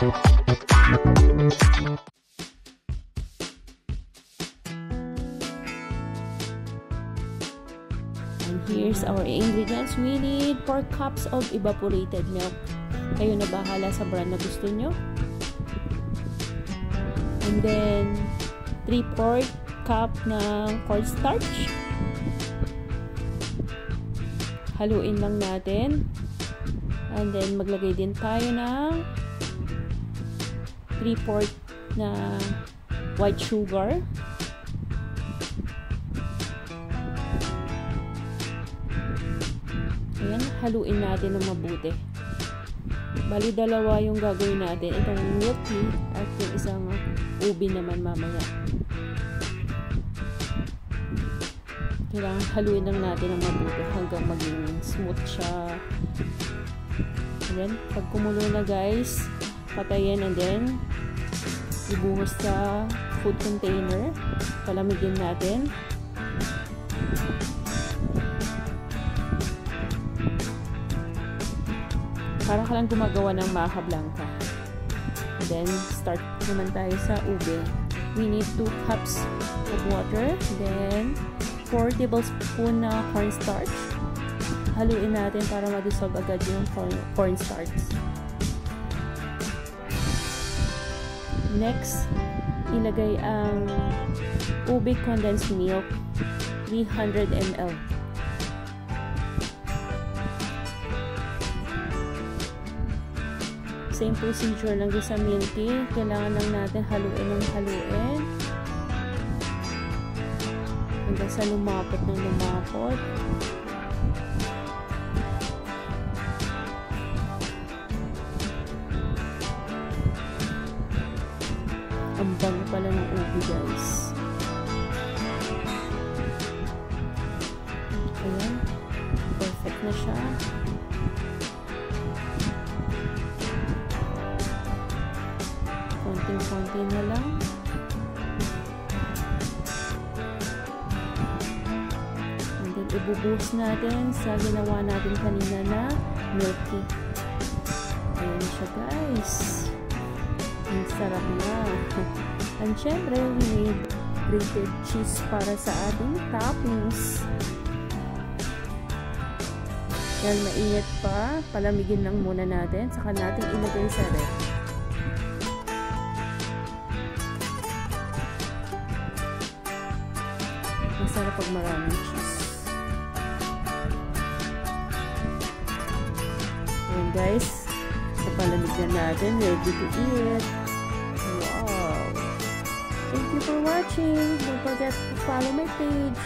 And here's our ingredients. We need 4 cups of evaporated milk. Kayo na bahala sa brand na gusto nyo. And then 3/4 cup ng cornstarch. Haluin lang natin. And then maglagay din tayo ng 3/4 na white sugar. Ayan, haluin natin ng mabuti. Bali, dalawa yung gagawin natin. Itong milk tea at yung isang ubi naman mamaya. Kailangan haluin lang natin ng mabuti hanggang maging smooth siya. Ayan, pag kumulo na guys, patayin and then ibuhos sa food container. Palamigin natin. Para ka lang gumagawa ng maca blanca. And then, start naman tayo sa ube. We need 2 cups of water. Then, 4 tablespoon na cornstarch. Haluin natin para ma-dissolve agad yung cornstarch. Next, ilagay ang ube condensed milk, 300 ml. Same procedure lang din sa milk tea. Kailangan lang natin haluin ng haluin hanggang sa lumapot ng lumapot. Ang bango pala ng ube guys. Ayan, perfect na siya. Konting-konti na lang. And then, ibubuhos natin sa ginawa natin kanina na milk tea. Ayan siya guys. Ang sarap na. And syempre, we need grated cheese para sa ating toppings. Dahil mainit pa, palamigin lang muna natin. Saka natin ilagay sa ref. Masarap pag maraming cheese. Ayan guys, napalamig na natin. Ready to eat. Wow! Thank you for watching. Don't forget to follow my page.